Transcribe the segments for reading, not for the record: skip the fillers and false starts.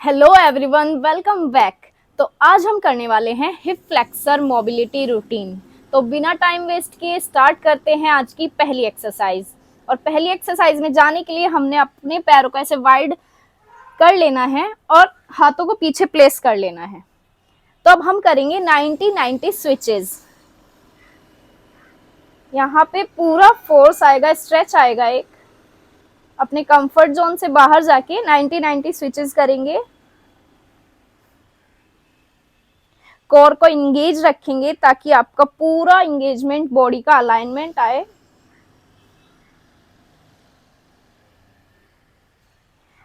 Hello everyone, welcome back. तो आज हम करने वाले हैं हिप फ्लेक्सर मोबिलिटी रूटीन। तो बिना टाइम वेस्ट किए स्टार्ट करते हैं आज की पहली एक्सरसाइज। और पहली एक्सरसाइज में जाने के लिए हमने अपने पैरों को ऐसे वाइड कर लेना है और हाथों को पीछे प्लेस कर लेना है। तो अब हम करेंगे 90-90 स्विचेस। यहाँ पे पूरा फोर्स आएगा, स्ट्रेच आएगा, एक अपने कंफर्ट जोन से बाहर जाके 90-90 स्विचेस करेंगे। कोर को इंगेज रखेंगे ताकि आपका पूरा इंगेजमेंट, बॉडी का अलाइनमेंट आए।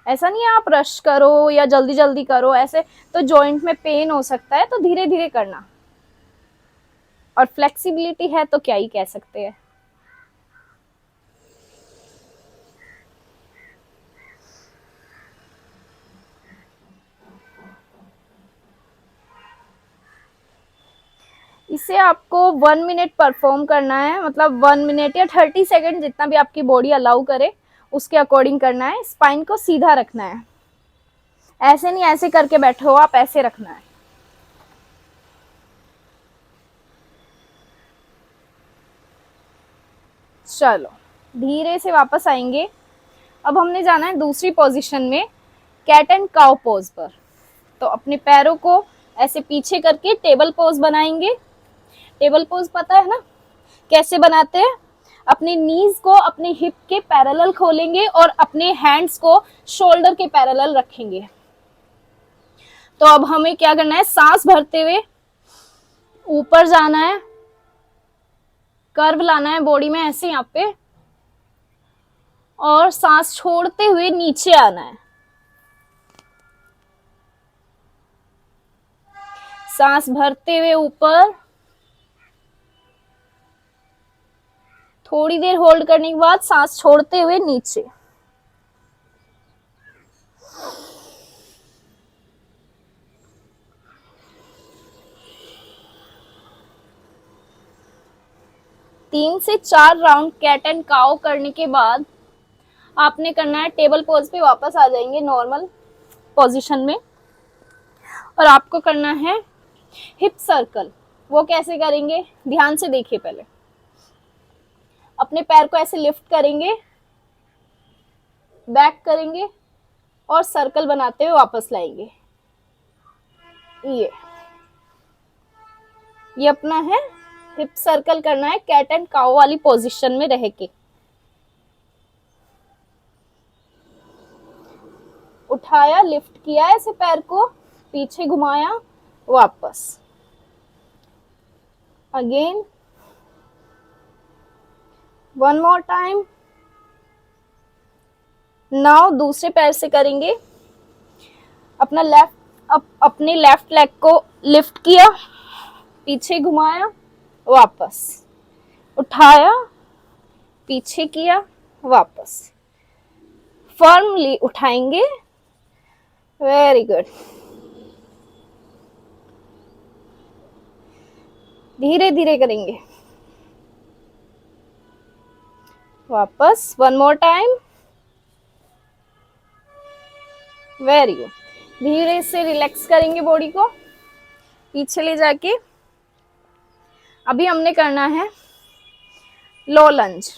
ऐसा नहीं है आप रश करो या जल्दी जल्दी करो, ऐसे तो जॉइंट में पेन हो सकता है, तो धीरे धीरे करना। और फ्लेक्सिबिलिटी है तो क्या ही कह सकते हैं। इसे आपको 1 मिनट परफॉर्म करना है, मतलब 1 मिनट या 30 सेकेंड, जितना भी आपकी बॉडी अलाउ करे उसके अकॉर्डिंग करना है। स्पाइन को सीधा रखना है, ऐसे नहीं ऐसे करके बैठे हो आप, ऐसे रखना है। चलो धीरे से वापस आएंगे। अब हमने जाना है दूसरी पोजीशन में, कैट एंड काउ पोज पर। तो अपने पैरों को ऐसे पीछे करके टेबल पोज बनाएंगे। टेबल पोज पता है ना कैसे बनाते हैं? अपने नीज को अपने हिप के पैरेलल खोलेंगे और अपने हैंड्स को शोल्डर के पैरेलल रखेंगे। तो अब हमें क्या करना है, सांस भरते हुए ऊपर जाना है, कर्व लाना है बॉडी में ऐसे यहाँ पे, और सांस छोड़ते हुए नीचे आना है। सांस भरते हुए ऊपर, थोड़ी देर होल्ड करने के बाद सांस छोड़ते हुए नीचे। तीन से 4 राउंड कैट एंड काउ करने के बाद आपने करना है टेबल पोज पे वापस आ जाएंगे नॉर्मल पोजीशन में। और आपको करना है हिप सर्कल। वो कैसे करेंगे, ध्यान से देखिए। पहले अपने पैर को ऐसे लिफ्ट करेंगे, बैक करेंगे और सर्कल बनाते हुए वापस लाएंगे। ये अपना है हिप सर्कल करना है कैट एंड काउ वाली पोजीशन में रह के। उठाया, लिफ्ट किया ऐसे पैर को, पीछे घुमाया, वापस। Again, one more time. Now दूसरे पैर से करेंगे। अपने लेफ्ट लेग को लिफ्ट किया, पीछे घुमाया, वापस। उठाया, पीछे किया, वापस। फर्मली उठाएंगे। Very good. धीरे धीरे करेंगे। वापस, one more time. Very good. धीरे से रिलैक्स करेंगे बॉडी को, पीछे ले जाके। अभी हमने करना है लो लंज।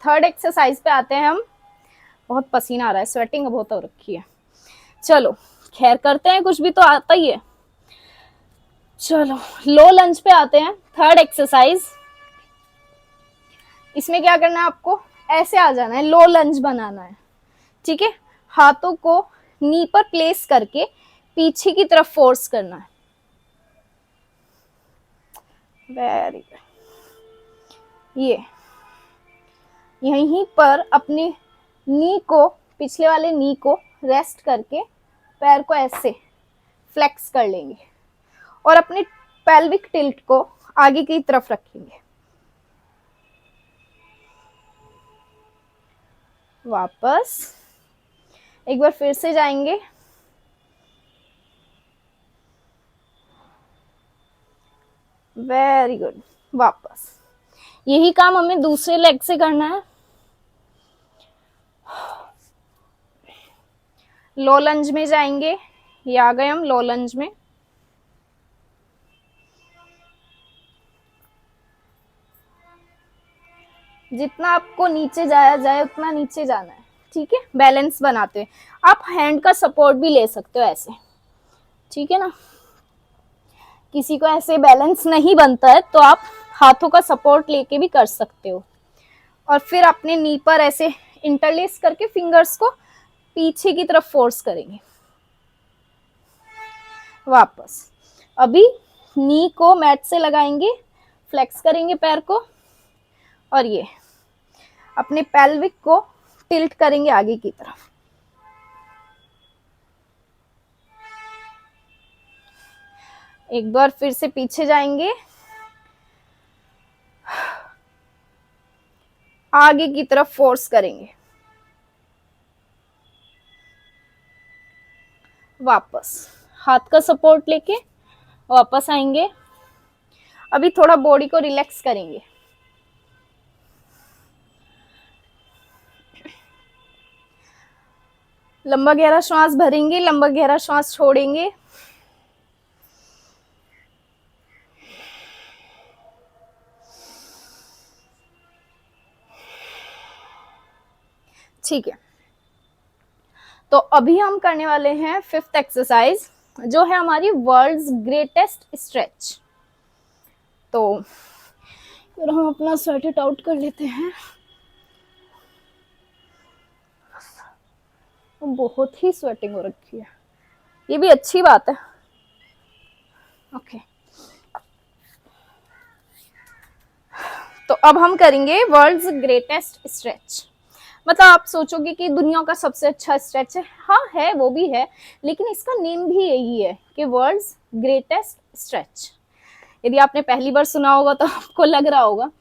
थर्ड एक्सरसाइज पे आते हैं हम। बहुत पसीना आ रहा है, स्वेटिंग बहुत हो रखी है। चलो खैर करते हैं, कुछ भी तो आता ही है। चलो लो लंज पे आते हैं, थर्ड एक्सरसाइज। इसमें क्या करना है, आपको ऐसे आ जाना है, लो लंज बनाना है। ठीक है, हाथों को नी पर प्लेस करके पीछे की तरफ फोर्स करना है। Very good. ये यहीं पर अपने नी को, पिछले वाले नी को रेस्ट करके पैर को ऐसे फ्लेक्स कर लेंगे और अपने पेल्विक टिल्ट को आगे की तरफ रखेंगे। वापस एक बार फिर से जाएंगे। Very good. वापस। यही काम हमें दूसरे लेग से करना है। लो लंज में जाएंगे, ये आ गए हम लो लंज में। जितना आपको नीचे जाया जाए उतना नीचे जाना है, ठीक है, बैलेंस बनाते हुए। आप हैंड का सपोर्ट भी ले सकते हो ऐसे, ठीक है ना। किसी को ऐसे बैलेंस नहीं बनता है तो आप हाथों का सपोर्ट लेके भी कर सकते हो। और फिर अपने नी पर ऐसे इंटरलेस करके फिंगर्स को पीछे की तरफ फोर्स करेंगे। वापस अभी नी को मैट से लगाएंगे, फ्लेक्स करेंगे पैर को, और ये अपने पेल्विक को टिल्ट करेंगे आगे की तरफ। एक बार फिर से पीछे जाएंगे, आगे की तरफ फोर्स करेंगे, वापस हाथ का सपोर्ट लेके वापस आएंगे। अभी थोड़ा बॉडी को रिलैक्स करेंगे। लंबा गहरा श्वास भरेंगे, लंबा गहरा श्वास छोड़ेंगे। ठीक है, तो अभी हम करने वाले हैं 5th एक्सरसाइज, जो है हमारी वर्ल्ड्स ग्रेटेस्ट स्ट्रेच। तो फिर हम अपना स्वेट इट आउट कर लेते हैं। बहुत ही स्वेटिंग हो रखी है, ये भी अच्छी बात है। ओके, तो अब हम करेंगे वर्ल्ड्स ग्रेटेस्ट स्ट्रेच। मतलब आप सोचोगे कि दुनिया का सबसे अच्छा स्ट्रेच है, हाँ है, वो भी है, लेकिन इसका नेम भी यही है कि वर्ल्ड्स ग्रेटेस्ट स्ट्रेच। यदि आपने पहली बार सुना होगा तो आपको लग रहा होगा।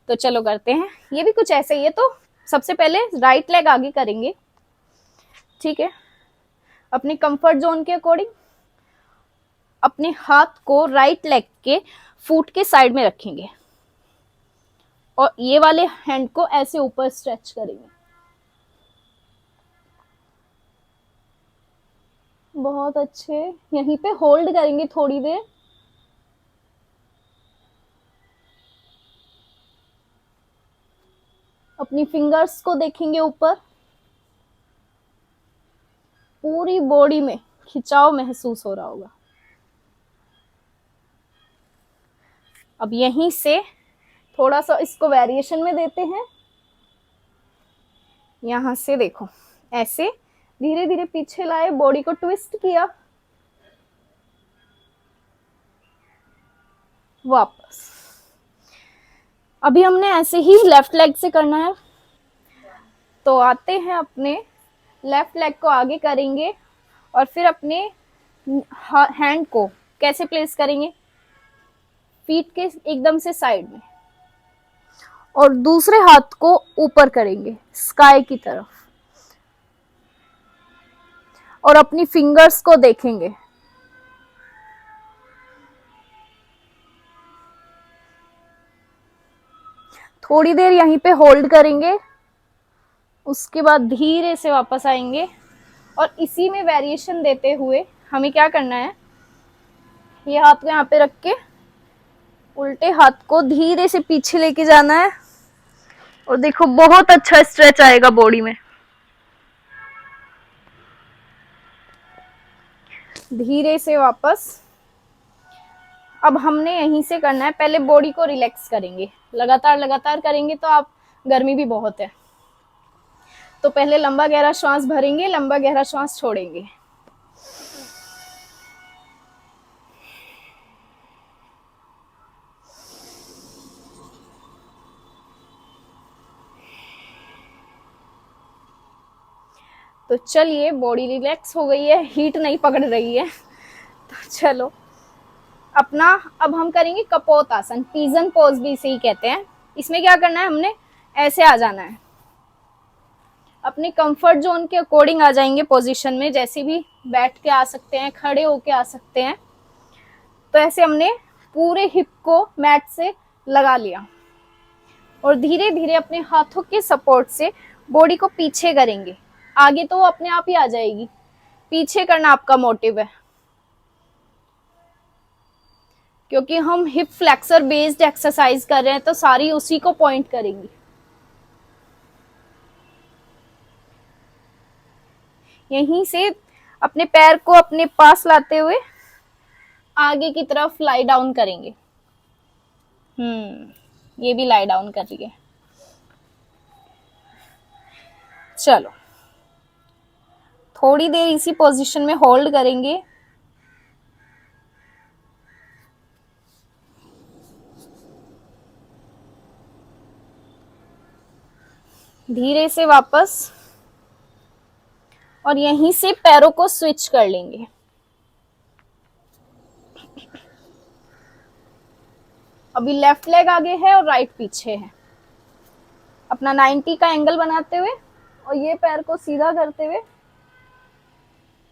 तो चलो करते हैं, ये भी कुछ ऐसे ही है। तो सबसे पहले राइट लेग आगे करेंगे, ठीक है, अपने कंफर्ट जोन के अकॉर्डिंग। अपने हाथ को राइट लेग के फुट के साइड में रखेंगे और ये वाले हैंड को ऐसे ऊपर स्ट्रेच करेंगे। बहुत अच्छे, यहीं पे होल्ड करेंगे थोड़ी देर। अपनी फिंगर्स को देखेंगे ऊपर, पूरी बॉडी में खिंचाव महसूस हो रहा होगा। अब यहीं से थोड़ा सा इसको वेरिएशन में देते हैं। यहां से देखो, ऐसे धीरे धीरे पीछे लाए, बॉडी को ट्विस्ट किया, वापस। अभी हमने ऐसे ही लेफ्ट लेग से करना है। तो आते हैं, अपने लेफ्ट लेग को आगे करेंगे और फिर अपने हैंड को कैसे प्लेस करेंगे, फीट के एकदम से साइड में, और दूसरे हाथ को ऊपर करेंगे स्काई की तरफ, और अपनी फिंगर्स को देखेंगे। थोड़ी देर यहीं पे होल्ड करेंगे, उसके बाद धीरे से वापस आएंगे। और इसी में वेरिएशन देते हुए हमें क्या करना है, ये हाथ को यहाँ पे रख के उल्टे हाथ को धीरे से पीछे लेके जाना है, और देखो बहुत अच्छा स्ट्रेच आएगा बॉडी में। धीरे से वापस। अब हमने यहीं से करना है, पहले बॉडी को रिलैक्स करेंगे, लगातार लगातार करेंगे तो आप, गर्मी भी बहुत है, तो पहले लंबा गहरा श्वास भरेंगे, लंबा गहरा श्वास छोड़ेंगे। तो चलिए, बॉडी रिलैक्स हो गई है, हीट नहीं पकड़ रही है। तो चलो अपना, अब हम करेंगे कपोत आसन, पिजन पोज भी इसे ही कहते हैं। इसमें क्या करना है, हमने ऐसे आ जाना है, अपने कंफर्ट जोन के अकॉर्डिंग आ जाएंगे पोजीशन में, जैसे भी बैठ के आ सकते हैं, खड़े होके आ सकते हैं। तो ऐसे हमने पूरे हिप को मैट से लगा लिया, और धीरे धीरे अपने हाथों के सपोर्ट से बॉडी को पीछे करेंगे। आगे तो वो अपने आप ही आ जाएगी, पीछे करना आपका मोटिव है, क्योंकि हम हिप फ्लेक्सर बेस्ड एक्सरसाइज कर रहे हैं तो सारी उसी को पॉइंट करेंगी। यहीं से अपने पैर को अपने पास लाते हुए आगे की तरफ लाई डाउन करेंगे। ये भी लाई डाउन कर रही है। चलो थोड़ी देर इसी पोजीशन में होल्ड करेंगे। धीरे से वापस, और यहीं से पैरों को स्विच कर लेंगे। अभी लेफ्ट लेग आगे है और राइट पीछे है। अपना 90 का एंगल बनाते हुए और ये पैर को सीधा करते हुए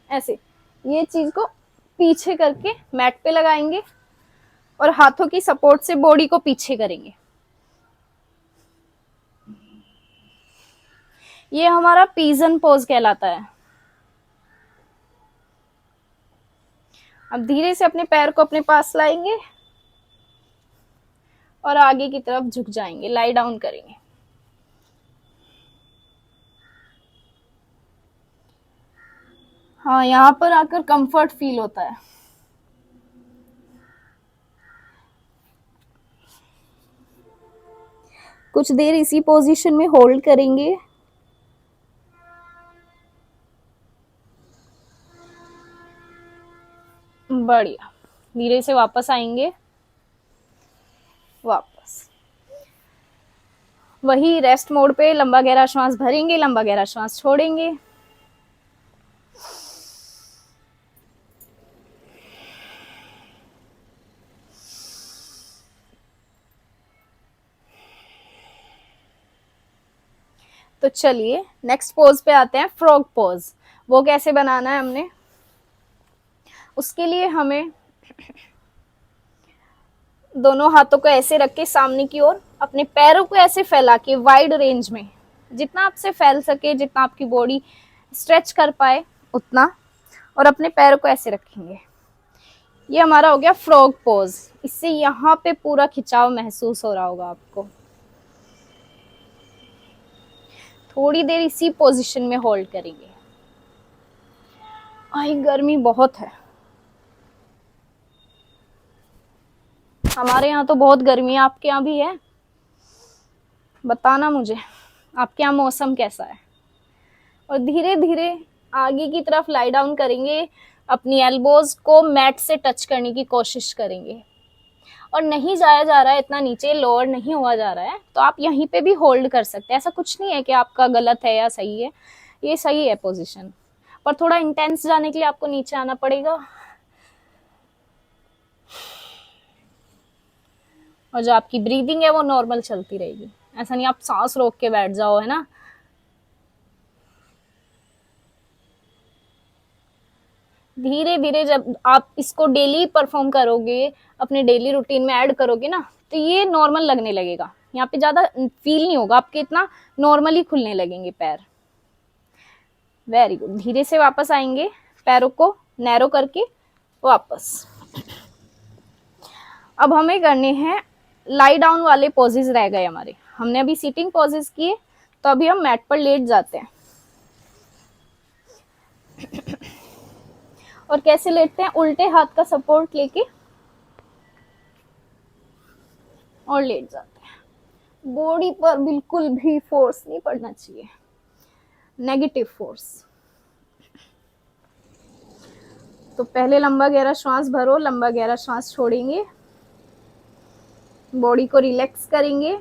ऐसे ये चीज को पीछे करके मैट पे लगाएंगे और हाथों की सपोर्ट से बॉडी को पीछे करेंगे। ये हमारा पिजन पोज कहलाता है। अब धीरे से अपने पैर को अपने पास लाएंगे और आगे की तरफ झुक जाएंगे, लाई डाउन करेंगे। हाँ, यहाँ पर आकर कंफर्ट फील होता है। कुछ देर इसी पोजीशन में होल्ड करेंगे। बढ़िया, धीरे से वापस आएंगे। वापस वही रेस्ट मोड पे लंबा गहरा श्वास भरेंगे, लंबा गहरा श्वास छोड़ेंगे। तो चलिए नेक्स्ट पोज पे आते हैं, फ्रॉग पोज। वो कैसे बनाना है हमने, उसके लिए हमें दोनों हाथों को ऐसे रख के सामने की ओर अपने पैरों को ऐसे फैला के वाइड रेंज में जितना आपसे फैल सके, जितना आपकी बॉडी स्ट्रेच कर पाए उतना, और अपने पैरों को ऐसे रखेंगे। ये हमारा हो गया फ्रॉग पोज। इससे यहाँ पे पूरा खिंचाव महसूस हो रहा होगा आपको। थोड़ी देर इसी पोजीशन में होल्ड करेंगे। आई गर्मी बहुत है, हमारे यहाँ तो बहुत गर्मी है। आपके यहाँ भी है? बताना मुझे आपके यहाँ मौसम कैसा है। और धीरे धीरे आगे की तरफ लाई डाउन करेंगे, अपनी एल्बोज को मैट से टच करने की कोशिश करेंगे। और नहीं जाया जा रहा है इतना नीचे, लोअर नहीं हुआ जा रहा है, तो आप यहीं पे भी होल्ड कर सकते हैं। ऐसा कुछ नहीं है कि आपका गलत है या सही है, ये सही है पोजीशन। पर थोड़ा इंटेंस जाने के लिए आपको नीचे आना पड़ेगा। और जो आपकी ब्रीदिंग है वो नॉर्मल चलती रहेगी। ऐसा नहीं आप सांस रोक के बैठ जाओ, है ना। धीरे धीरे जब आप इसको डेली परफॉर्म करोगे, अपने डेली रूटीन में ऐड करोगे ना, तो ये नॉर्मल लगने लगेगा। यहाँ पे ज्यादा फील नहीं होगा आपके, इतना नॉर्मली खुलने लगेंगे पैर। Very good. धीरे से वापस आएंगे, पैरों को नैरो करके वापस। अब हमें करने हैं लाई डाउन वाले पोजेस रह गए हमारे। हमने अभी सीटिंग पोजेस किए, तो अभी हम मैट पर लेट जाते हैं। और कैसे लेटते हैं, उल्टे हाथ का सपोर्ट लेके और लेट जाते हैं। बॉडी पर बिल्कुल भी फोर्स नहीं पड़ना चाहिए, नेगेटिव फोर्स। तो पहले लंबा गहरा श्वास भरो, लंबा गहरा श्वास छोड़ेंगे, बॉडी को रिलैक्स करेंगे।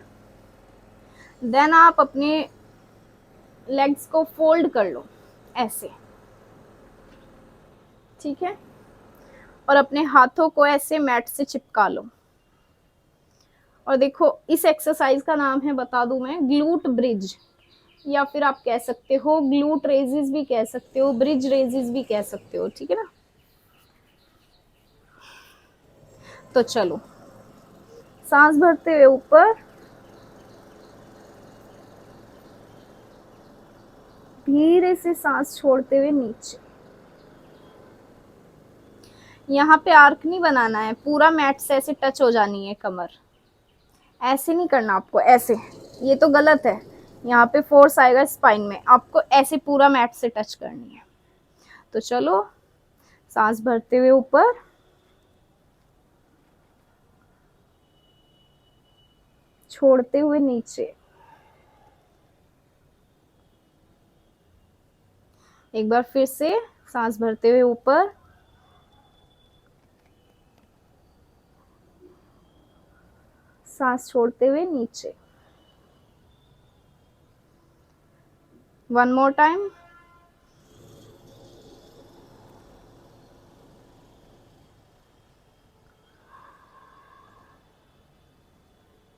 देन आप अपने लेग्स को फोल्ड कर लो ऐसे, ठीक है। और अपने हाथों को ऐसे मैट से चिपका लो। और देखो, इस एक्सरसाइज का नाम है, बता दूं मैं, ग्लूट ब्रिज, या फिर आप कह सकते हो ग्लूट रेजिस भी कह सकते हो, ब्रिज रेजिस भी कह सकते हो, ठीक है ना। तो चलो, सांस भरते हुए ऊपर, धीरे से सांस छोड़ते हुए नीचे। यहाँ पे आर्क नहीं बनाना है, पूरा मैट से ऐसे टच हो जानी है कमर। ऐसे नहीं करना आपको, ऐसे, ये तो गलत है। यहाँ पे फोर्स आएगा स्पाइन में, आपको ऐसे पूरा मैट से टच करनी है। तो चलो, सांस भरते हुए ऊपर, छोड़ते हुए नीचे। एक बार फिर से सांस भरते हुए ऊपर, सांस छोड़ते हुए नीचे। One more time.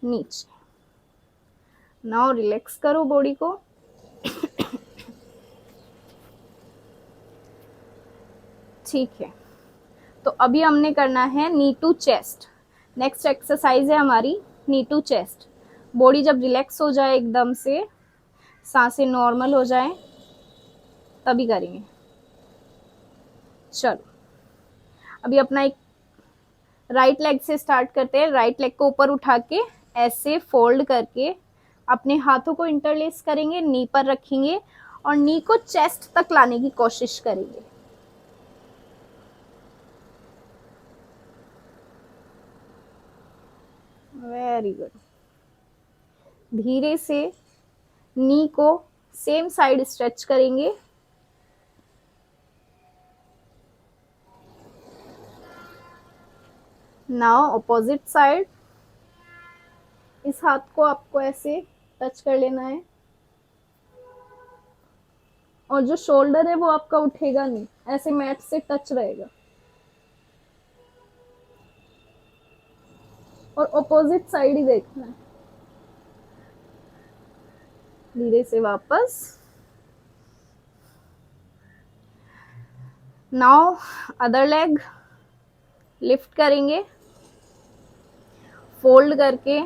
नीचे। नाउ रिलैक्स करो बॉडी को। ठीक है, तो अभी हमने करना है नी टू चेस्ट। नेक्स्ट एक्सरसाइज है हमारी नी टू चेस्ट। बॉडी जब रिलैक्स हो जाए एकदम से, सांसें नॉर्मल हो जाए, तभी करेंगे। चलो, अभी अपना एक राइट लेग से स्टार्ट करते हैं। राइट लेग को ऊपर उठा के ऐसे फोल्ड करके अपने हाथों को इंटरलेस करेंगे, नी पर रखेंगे और नी को चेस्ट तक लाने की कोशिश करेंगे। Very good. धीरे से नी को सेम साइड स्ट्रेच करेंगे। Now opposite side. इस हाथ को आपको ऐसे टच कर लेना है और जो शोल्डर है वो आपका उठेगा नहीं, ऐसे मैट से टच रहेगा। और ऑपोजिट साइड ही देखना है। धीरे से वापस। नाउ अदर लेग लिफ्ट करेंगे, फोल्ड करके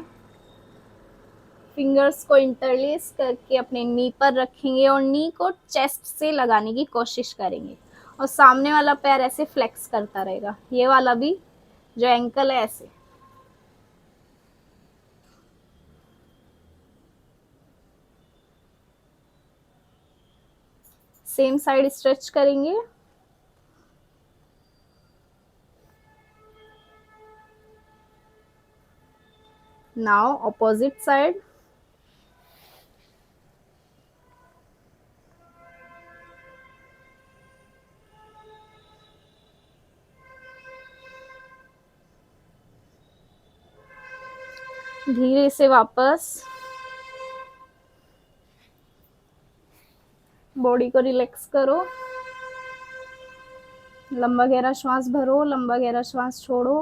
फिंगर्स को इंटरलेस करके अपने नी पर रखेंगे और नी को चेस्ट से लगाने की कोशिश करेंगे। और सामने वाला पैर ऐसे फ्लेक्स करता रहेगा, ये वाला भी जो एंकल है ऐसे। सेम साइड स्ट्रेच करेंगे। Now opposite side. धीरे से वापस बॉडी को रिलैक्स करो। लंबा गहरा श्वास भरो, लंबा गहरा श्वास छोड़ो।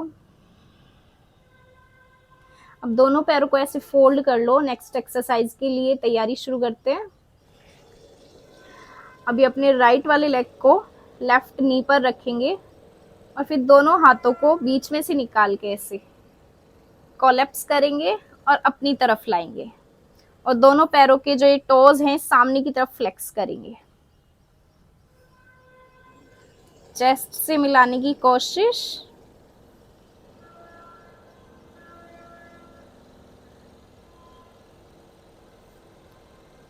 अब दोनों पैरों को ऐसे फोल्ड कर लो। नेक्स्ट एक्सरसाइज के लिए तैयारी शुरू करते हैं। अभी अपने राइट वाले लेग को लेफ्ट नी पर रखेंगे और फिर दोनों हाथों को बीच में से निकाल के ऐसे कोलैप्स करेंगे और अपनी तरफ लाएंगे और दोनों पैरों के जो ये टोज हैं सामने की तरफ फ्लेक्स करेंगे। चेस्ट से मिलाने की कोशिश।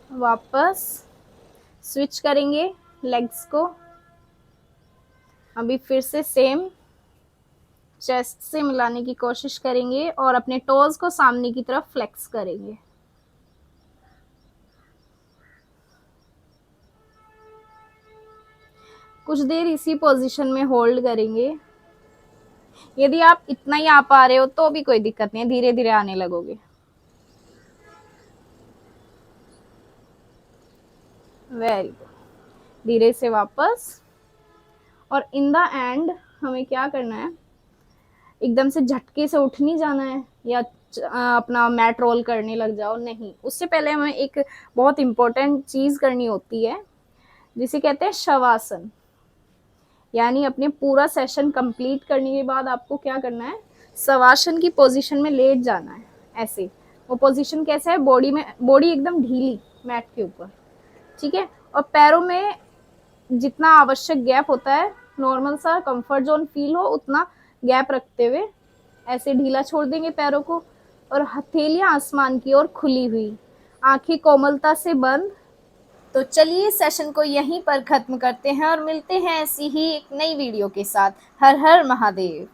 वापस स्विच करेंगे लेग्स को। अभी फिर से सेम चेस्ट से मिलाने की कोशिश करेंगे और अपने टोज को सामने की तरफ फ्लेक्स करेंगे। कुछ देर इसी पोजीशन में होल्ड करेंगे। यदि आप इतना ही आ पा रहे हो तो भी कोई दिक्कत नहीं है, धीरे धीरे आने लगोगे। Very good. धीरे से वापस। और इन द एंड हमें क्या करना है, एकदम से झटके से उठ नहीं जाना है या अपना मैट रोल करने लग जाओ, नहीं। उससे पहले हमें एक बहुत इंपॉर्टेंट चीज करनी होती है जिसे कहते हैं शवासन। यानी अपने पूरा सेशन कंप्लीट करने के बाद आपको क्या करना है, शवासन की पोजीशन में लेट जाना है ऐसे। वो पोजीशन कैसा है, बॉडी एकदम ढीली मैट के ऊपर, ठीक है। और पैरों में जितना आवश्यक गैप होता है नॉर्मल सा कंफर्ट जोन फील हो उतना गैप रखते हुए ऐसे ढीला छोड़ देंगे पैरों को, और हथेलियां आसमान की ओर खुली हुई, आंखें कोमलता से बंद। तो चलिए सेशन को यहीं पर खत्म करते हैं और मिलते हैं ऐसी ही एक नई वीडियो के साथ। हर हर महादेव।